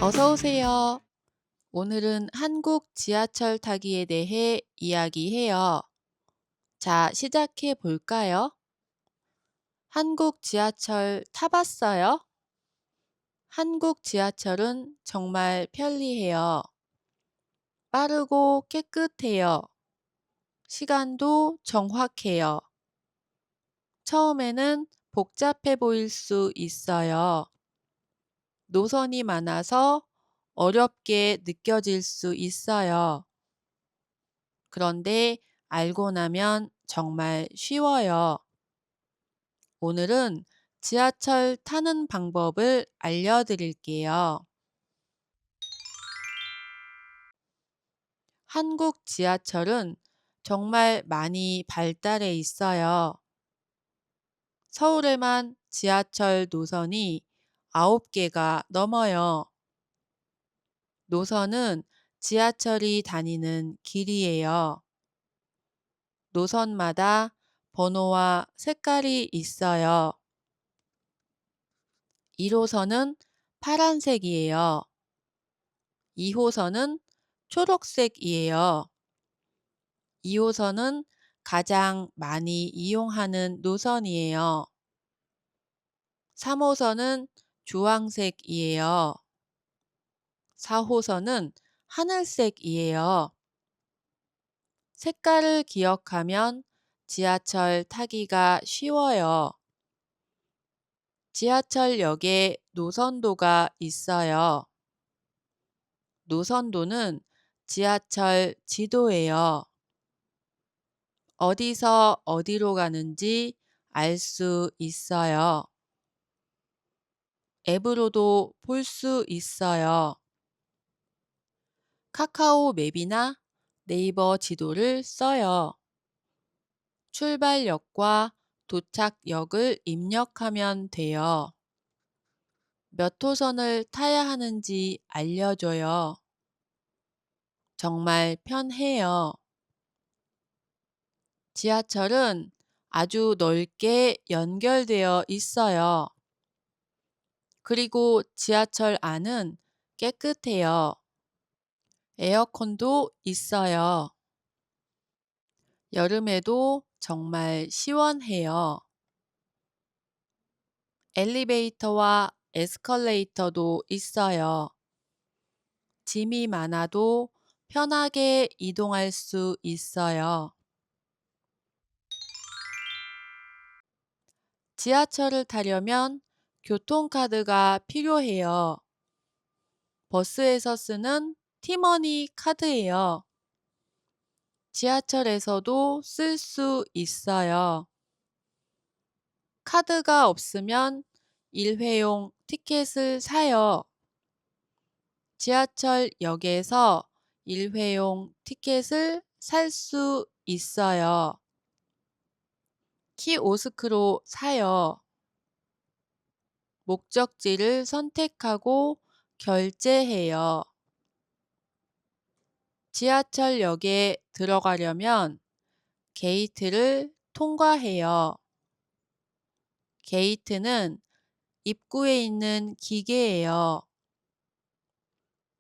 어서 오세요. 오늘은 한국 지하철 타기에 대해 이야기해요. 자, 시작해 볼까요? 한국 지하철 타봤어요? 한국 지하철은 정말 편리해요. 빠르고 깨끗해요. 시간도 정확해요. 처음에는 복잡해 보일 수 있어요. 노선이 많아서 어렵게 느껴질 수 있어요. 그런데 알고 나면 정말 쉬워요. 오늘은 지하철 타는 방법을 알려드릴게요. 한국 지하철은 정말 많이 발달해 있어요. 서울에만 지하철 노선이 9개가 넘어요. 노선은 지하철이 다니는 길이에요. 노선마다 번호와 색깔이 있어요. 1호선은 파란색이에요. 2호선은 초록색이에요. 2호선은 가장 많이 이용하는 노선이에요. 3호선은 주황색이에요. 4호선은 하늘색이에요. 색깔을 기억하면 지하철 타기가 쉬워요. 지하철역에 노선도가 있어요. 노선도는 지하철 지도예요. 어디서 어디로 가는지 알 수 있어요. 앱으로도 볼 수 있어요. 카카오 맵이나 네이버 지도를 써요. 출발역과 도착역을 입력하면 돼요. 몇 호선을 타야 하는지 알려줘요. 정말 편해요. 지하철은 아주 넓게 연결되어 있어요. 그리고 지하철 안은 깨끗해요. 에어컨도 있어요. 여름에도 정말 시원해요. 엘리베이터와 에스컬레이터도 있어요. 짐이 많아도 편하게 이동할 수 있어요. 지하철을 타려면 교통카드가 필요해요. 버스에서 쓰는 티머니 카드예요. 지하철에서도 쓸 수 있어요. 카드가 없으면 일회용 티켓을 사요. 지하철역에서 일회용 티켓을 살 수 있어요. 키오스크로 사요. 목적지를 선택하고 결제해요. 지하철역에 들어가려면 게이트를 통과해요. 게이트는 입구에 있는 기계예요.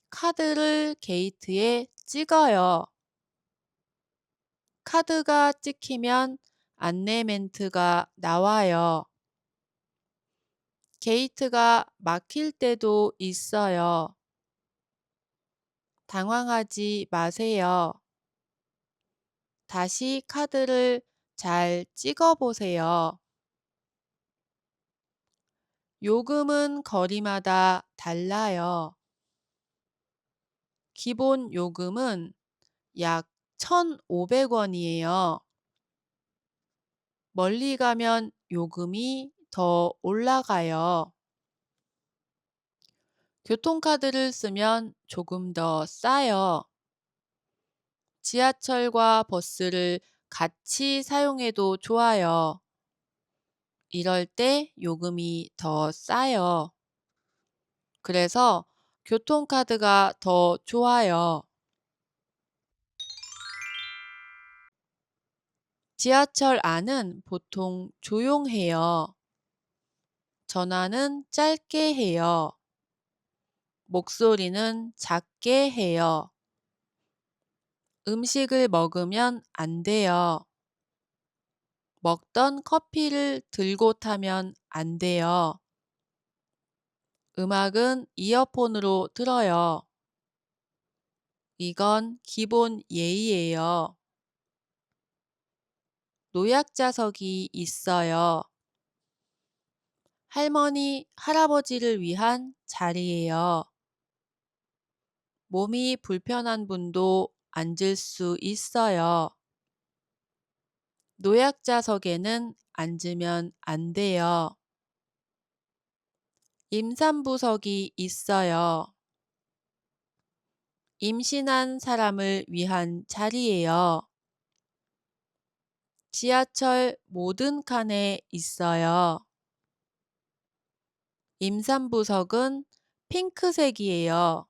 카드를 게이트에 찍어요. 카드가 찍히면 안내 멘트가 나와요. 게이트가 막힐 때도 있어요. 당황하지 마세요. 다시 카드를 잘 찍어 보세요. 요금은 거리마다 달라요. 기본 요금은 약 1,500원이에요. 멀리 가면 요금이 더 올라가요. 교통카드를 쓰면 조금 더 싸요. 지하철과 버스를 같이 사용해도 좋아요. 이럴 때 요금이 더 싸요. 그래서 교통카드가 더 좋아요. 지하철 안은 보통 조용해요. 전화는 짧게 해요. 목소리는 작게 해요. 음식을 먹으면 안 돼요. 먹던 커피를 들고 타면 안 돼요. 음악은 이어폰으로 들어요. 이건 기본 예의예요. 노약자석이 있어요. 할머니, 할아버지를 위한 자리예요. 몸이 불편한 분도 앉을 수 있어요. 노약자석에는 앉으면 안 돼요. 임산부석이 있어요. 임신한 사람을 위한 자리예요. 지하철 모든 칸에 있어요. 임산부석은 핑크색이에요.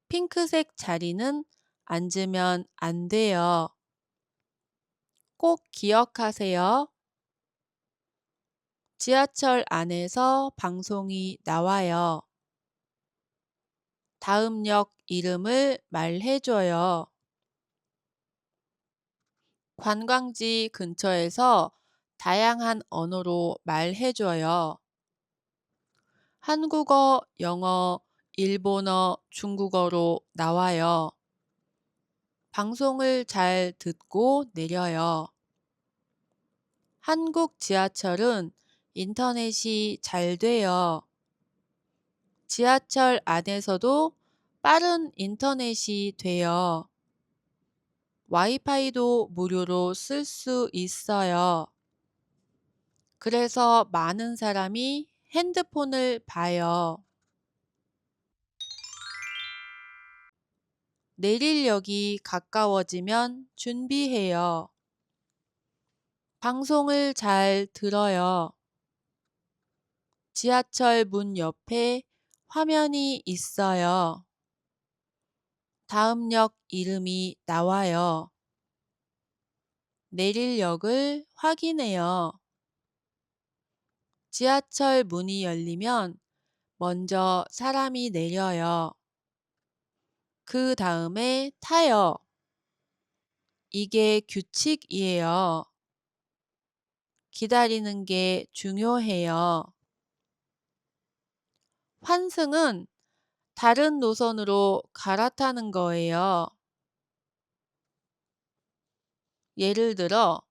핑크색 자리는 앉으면 안 돼요. 꼭 기억하세요. 지하철 안에서 방송이 나와요. 다음 역 이름을 말해줘요. 관광지 근처에서 다양한 언어로 말해줘요. 한국어, 영어, 일본어, 중국어로 나와요. 방송을 잘 듣고 내려요. 한국 지하철은 인터넷이 잘 돼요. 지하철 안에서도 빠른 인터넷이 돼요. 와이파이도 무료로 쓸 수 있어요. 그래서 많은 사람이 핸드폰을 봐요. 내릴 역이 가까워지면 준비해요. 방송을 잘 들어요. 지하철 문 옆에 화면이 있어요. 다음 역 이름이 나와요. 내릴 역을 확인해요. 지하철 문이 열리면 먼저 사람이 내려요. 그 다음에 타요. 이게 규칙이에요. 기다리는 게 중요해요. 환승은 다른 노선으로 갈아타는 거예요. 예를 들어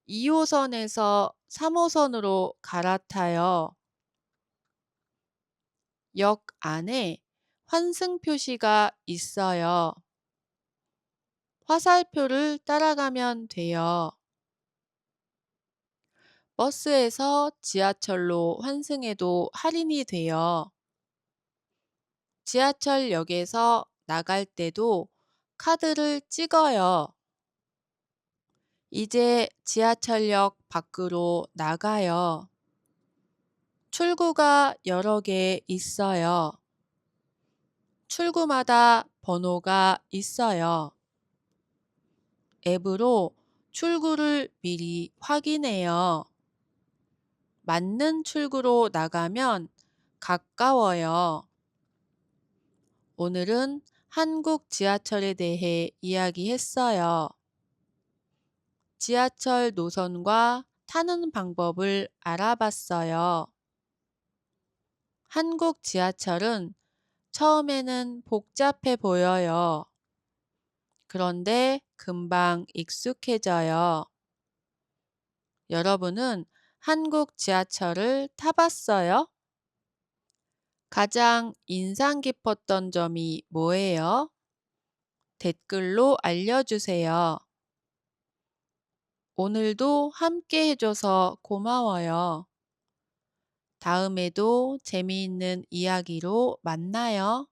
2호선에서 3호선으로 갈아타요. 역 안에 환승 표시가 있어요. 화살표를 따라가면 돼요. 버스에서 지하철로 환승해도 할인이 돼요. 지하철역에서 나갈 때도 카드를 찍어요. 이제 지하철역 밖으로 나가요. 출구가 여러 개 있어요. 출구마다 번호가 있어요. 앱으로 출구를 미리 확인해요. 맞는 출구로 나가면 가까워요. 오늘은 한국 지하철에 대해 이야기했어요. 지하철 노선과 타는 방법을 알아봤어요. 한국 지하철은 처음에는 복잡해 보여요. 그런데 금방 익숙해져요. 여러분은 한국 지하철을 타봤어요? 가장 인상 깊었던 점이 뭐예요? 댓글로 알려주세요. 오늘도 함께 해줘서 고마워요. 다음에도 재미있는 이야기로 만나요.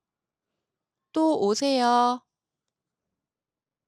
또 오세요.